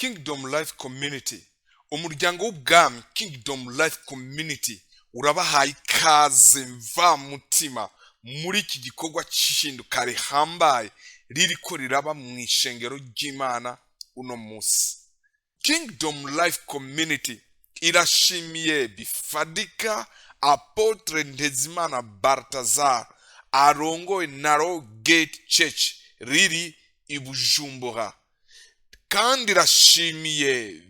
Kingdom Life Community, umuryango w'ubwami Kingdom Life Community urabahaye ikaze mva mutima muri iki gikorwa cy'ishinduka rihambaye ririko riraba mw'Ishengero ry'Imana uno musi. Kingdom Life Community irashimiye bifadika Apotre Ntezimana Balthazar arongoye Narrow Gate Church riri i Bujumbura, kandi irashimiye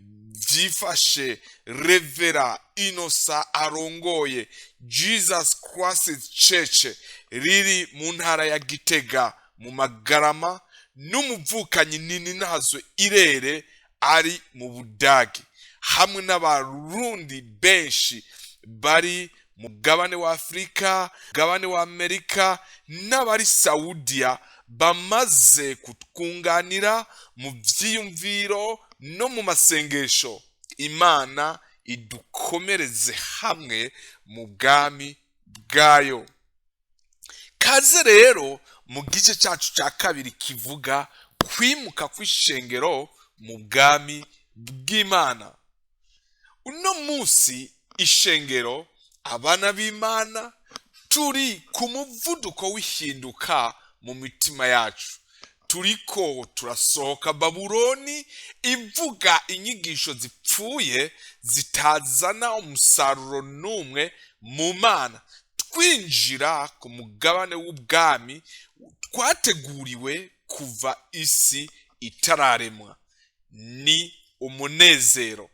vyifashe Revera Inosa arongoye Jesus Christ Church riri mu ntara ya Gitega mu Magarama, n'umuvukanyi nini nazwe Irere ari mu Budagi, hamwe n'abarundi benshi bari mu gabane wa Afrika, gabane wa Amerika, n'abari Saudiya bamaze kutwunganira mu vyiyumviro no mu masengesho. Imana idukomereze hamwe mu bwami bwayo. Kaze rero mu gice cyacu cya kabiri kivuga kwimuka kw'Ishengero mu bwami bw'Imana. Uno musi ishengero, abana b'Imana, turi ku muvuduko w'ihinduka mu mitima yacu. Turiko turasohoka Babuloni ivuga inyigisho zipfuye zitazana umusaruro n'umwe mu Mana, twinjira ku mugabane w'ubwami twateguriwe kuva isi itararemwa. Ni umunezero,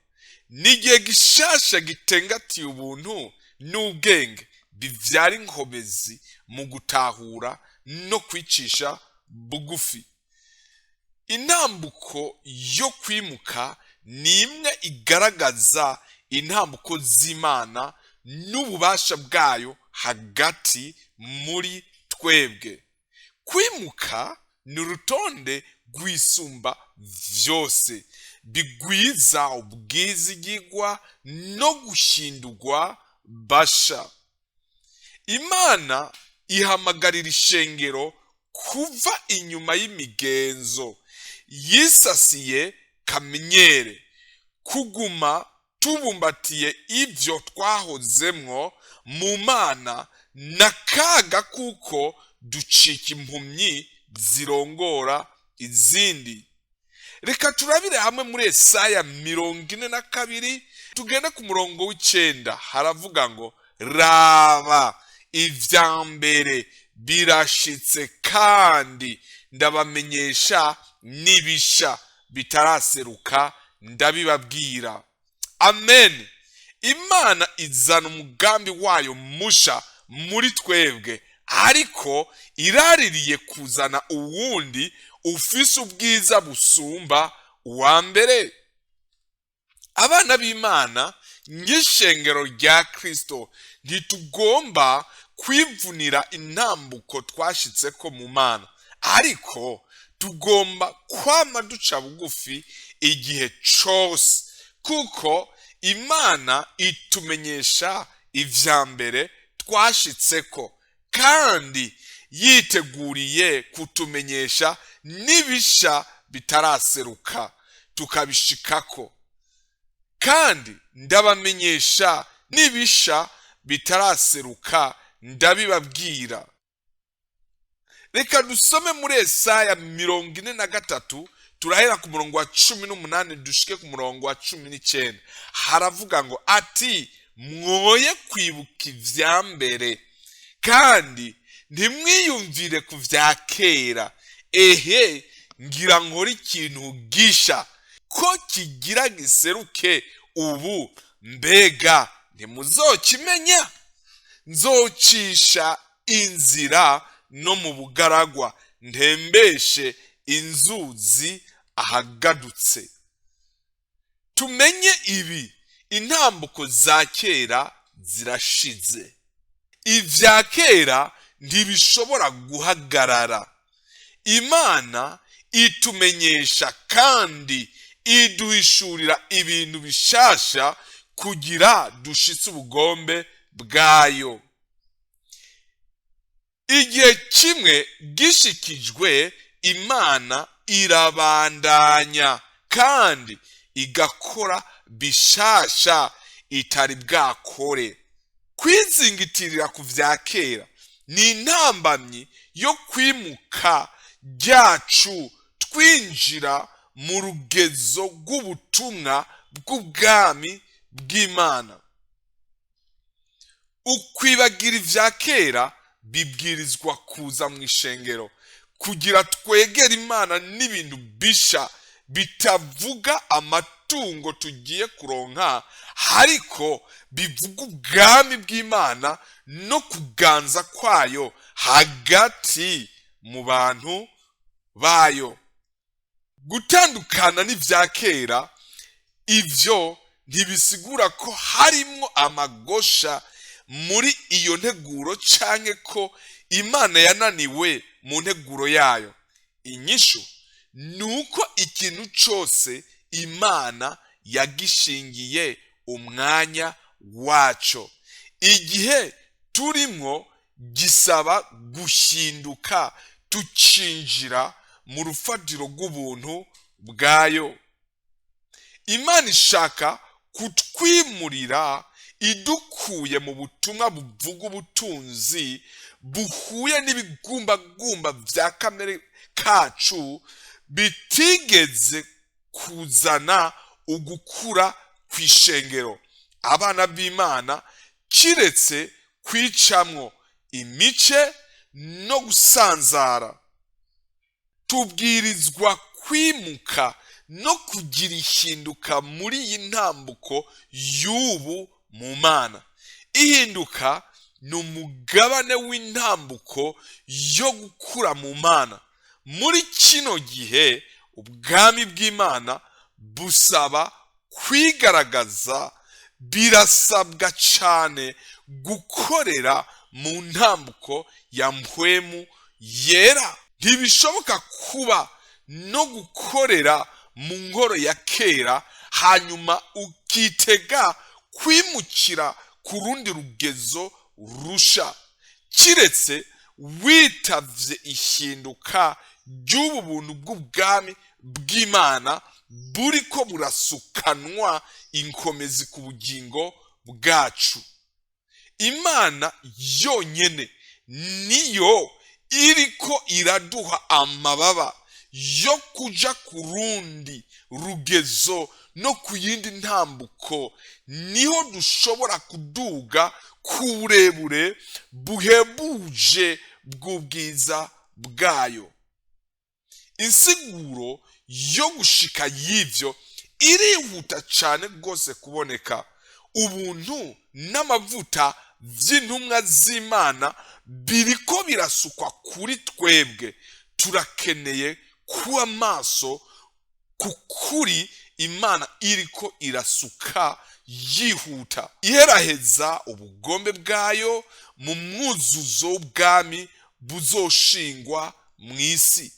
n'igihe gishasha gitengatiye ubuntu n'ubwenge bivyara inkomezi mu gutahura no kwicisha bugufi. Intambuko yo kwimuka ni imwe igaragaza intambuko z'Imana n'ububasha bwayo hagati muri twebwe. Kwimuka ni urutonde rw'isumba vyose bigwiza ubwizigirwa no gushindurwa basha. Imana ihamagarira ishengero kuva inyuma y'imigenzo yisasiye kamenyere, kuguma tubumbatiye ivyo twahozemwo mu Mana, n'akaga kuko ducika impumyi zirongora izindi. Reka turabire hamwe muri Yesaya 42 tugende ku murongo w'9. Haravuga ngo, raba ivyambere birashitse kandi ndabamenyesha n'ibisha bitaraseruka ndabibabwira. Amen. Imana izana umugambi wayo musha muri twebwe, ariko iraririye kuzana uwundi ufise ubwiza busumba uwa mbere. Abana b'Imana nk'ishengero rya Kristo ntitugomba kwivunira intambuko twashitseko mu Mana, ariko tugomba kwama duca bugufi igihe cose, kuko Imana itumenyesha ivyambere twashitseko, kandi yiteguriye kutumenyesha n'ibisha bitaraseruka tukabishikako. Kandi ndabamenyesha n'ibisha bitaraseruka ndabibabwira. Reka dusome muri Yesaya 43 turahera ku murongo wa 18 dushike ku murongo wa 19. Haravuga ngo ati, mwoye kwibuka ivyambere kandi ntimwiyumvire ku vya kera. Ehe, ngira nkora ikintu gisha, ko kigira giseruke ubu, mbega ntimuzokimenya? Nzocisha inzira no mu bugaragwa, ntembeshe inzuzi ahagadutse. Tumenye ibi, intambuko za kera zirashize, ivya kera ntibishobora guhagarara. Imana itumenyesha kandi iduhishurira ibintu bishasha kugira dushitse ubugombe bwayo. Igihe kimwe gishikijwe, Imana irabandanya kandi igakora bishasha itari bwakore. Kwizingitirira ku vya kera ni intambamyi yo kwimuka ryacu twinjira mu rugezo rw'ubutumwa bw'ubwami bw'Imana. Ukwibagira ivya kera bibwirizwa kuza mw'ishengero kugira twegera Imana n'ibintu bisha bitavuga amatungo tugiye kuronka, ariko bivuga ubwami bw'Imana no kuganza kwayo hagati mu bantu bayo. Gutandukana n'ivya kera ivyo ntibisigura ko harimwo amagosha muri iyo nteguro canke ko Imana yananiwe mu nteguro yayo. Inyishu nuko ikintu cose Imana yagishingiye umwanya waco. Igihe turimwo gisaba gushinduka tucinjira mu rufatiro rw'ubuntu bwayo. Imana ishaka kutwimurira idukuye mu butumwa buvuga ubutunzi buhuye n'ibigumbagumba vya kamere kacu bitigeze kuzana ugukura kw'Ishengero abana b'Imana, kiretse kwicamwo imice no gusanzara. Tubwirizwa kwimuka no kugira ihinduka muri iyi ntambuko y'ubu mu Mana. Ihinduka ni umugabane w'intambuko yo gukura mu Mana. Muri kino gihe ubwami bw'Imana busaba kwigaragaza, birasabwa cane gukorera mu ntambuko ya mpwemu yera. Ntibishoboka kuba no gukorera mu ngoro ya kera hanyuma ukitega kwimukira ku rundi rugezo rusha, kiretse witavye ihinduka ry'ubu buntu bw'ubwami bw'Imana buriko burasukanwa inkomezi ku bugingo bwacu. Imana yonyene niyo iriko iraduha amababa yo kuja ku rundi rugezo no ku yindi ntambuko. Niho dushobora kuduga ku burebure buhebuje bw'ubwiza bwayo. Insiguro yo gushika y'ivyo irihuta cane rwose kuboneka. Ubuntu n'amavuta vy'intumwa z'Imana biriko birasukwa kuri twebwe. Turakeneye kuba maso kukuri Imana iriko irasuka yihuta, iheraheza ubugombe bwayo mu mwuzuzo w'ubwami buzoshingwa mw'isi.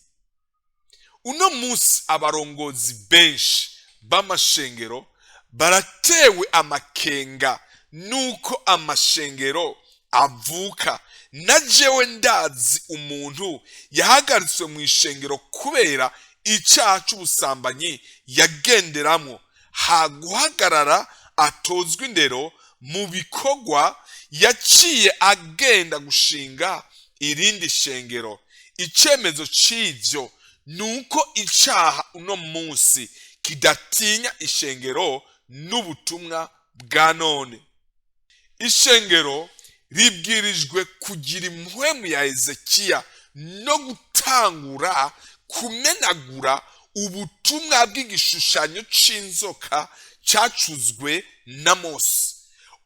Uno musi abarongozi benshi b'amashengero baratewe amakenga nuko amashengero avuka. Na jewe ndazi umuntu yahagaritswe mu ishengero kubera icaha c'ubusambanyi yagenderamwo, haguhagarara atozwa indero mu bikorwa, yaciye agenda gushinga irindi shengero. Icemezo c'ivyo nuko icaha uno munsi kidatinya ishengero n'ubutumwa bwa none. Ishengero ribwirijwe kugira impwemu ya Hezekiya no gutangura kumenagura ubutumwa bw'igishushanyo c'inzoka cacuzwe na Mose.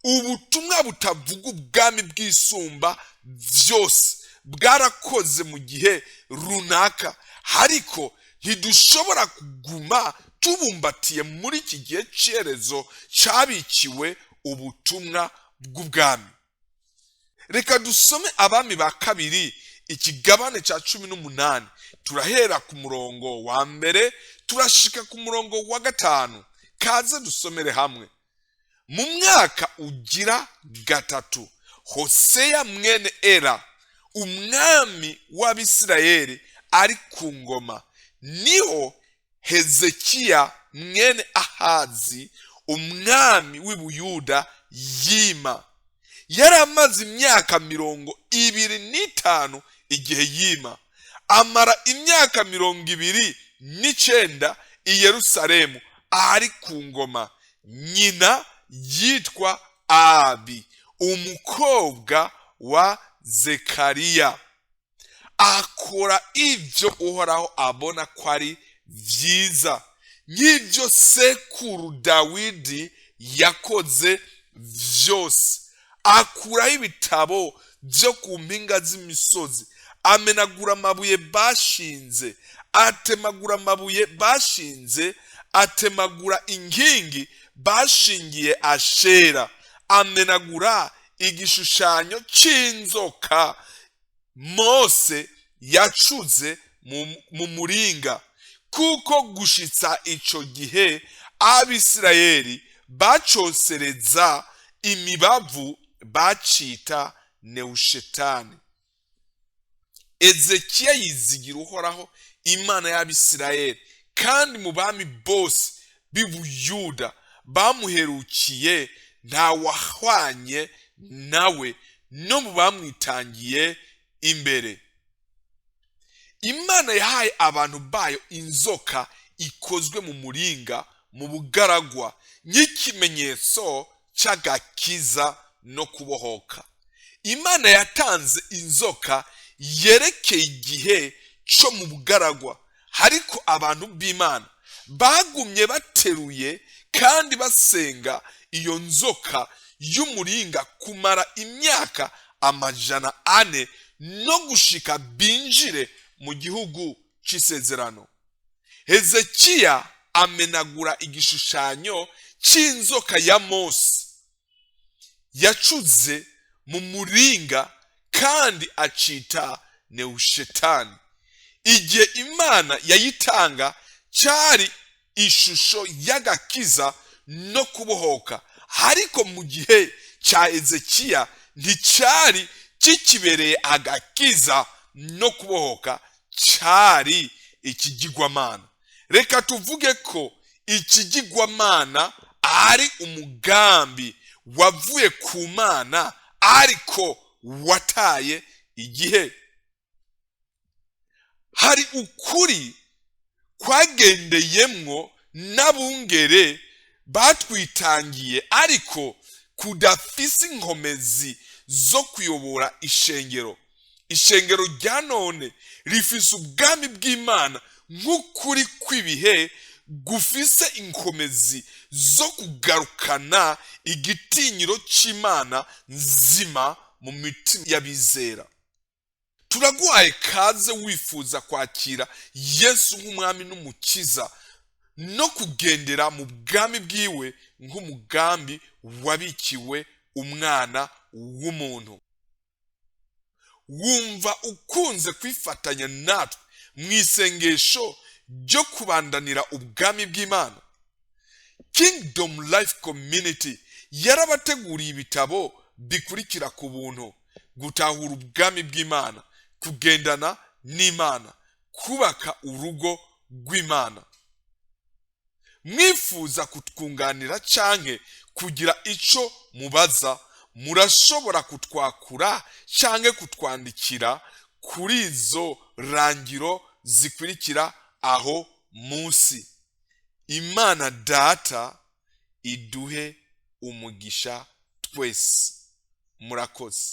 Ubutumwa butavuga ubwami bw'isumba vyose bwarakoze mu gihe runaka, ariko ntidushobora kuguma tubumbatiye muri iki gihe c'iherezo cabikiwe ubutumwa bw'ubwami. Reka dusome Abami ba kabiri ikigabane ca 18, turahera ku murongo wa mbere turashika ku murongo wa 5. Kaze dusomere hamwe. Mu mwaka ugira gatatu, Hoseya mwene Era, umwami w'Abisirayeli, ari ku ngoma, niho Hezekiya mwene Ahazi umwami w'Ibuyuda yima. Yari amaze imyaka 25 igihe yima. Amara imyaka 29 i Yerusalemu ari ku ngoma. Nyina yitwa Abi, umukobwa wa Zekariya. Akora ibyo Uhoraho abona ko ari vyiza, nk'ibyo sekuru Dawidi yakoze vyose. Akuraho ibitabo byo ku mpinga z'imisozi, amenagura amabuye bashinze, atemagura amabuye bashinze, atemagura inkingi bashingiye Ashera, amenagura igishushanyo c'inzoka Mose yacuze mu muringa, kuko gushitsa ico gihe Abisirayeli bacosereza imibavu bacita Neushetani. Ezekiya yizigira Uhoraho Imana y'Abisirayeli, kandi mu bami bose b'Ibuyuda bamuherukiye nta wahwanye nawe, no mu bamwitangiye imbere. Imana yahaye abantu bayo inzoka ikozwe mu muringa mu bugaragwa, nk'ikimenyetso c'agakiza no kubohoka. Imana yatanze inzoka yerekeye igihe co mu bugaragwa, ariko abantu b'Imana bagumye bateruye kandi basenga iyo nzoka y'umuringa kumara imyaka 400 no gushika binjire mu gihugu c'isezerano. Hezekiya amenagura igishushanyo c'inzoka ya Mose yacuze mu muringa, kandi acita Neushetani. Igihe Imana yayitanga cyari ishusho y'agakiza no kubohoka, ariko mu gihe cya Hezekiya nticyari kikibereye agakiza no kubohoka, cyari ikigirwamana. Reka tuvuge ko ikigirwamana ari umugambi wavuye ku Mana, ariko wataye igihe. Hari ukuri kwagendeyemwo n'abungere batwitangiye, ariko kudafise inkomezi zo kuyobora ishengero. Ishengero rya none rifise ubwami bw'Imana nk'ukuri kw'ibihe, gufise inkomezi zo kugarukana igitinyiro c'Imana nzima mu mitima y'abizera. Turaguhaye kaze wifuza kwakira Yesu nk'umwami n'umukiza, no kugendera mu bwami bwiwe nk'umugambi wabikiwe umwana w'umuntu. Wumva ukunze kwifatanya natwe mw'isengesho ryo kubandanira ubwami bw'Imana. Kingdom Life Community yarabateguriye ibitabo bikurikira ku buntu: gutahura ubwami bw'Imana, kugendana n'Imana, kubaka urugo rw'Imana. Mwifuza kutwunganira canke kugira ico mubaza, murashobora kutwakura canke kutwandikira kuri izo rangiro zikurikira aho munsi. Imana Data iduhe umugisha twese. Murakoze.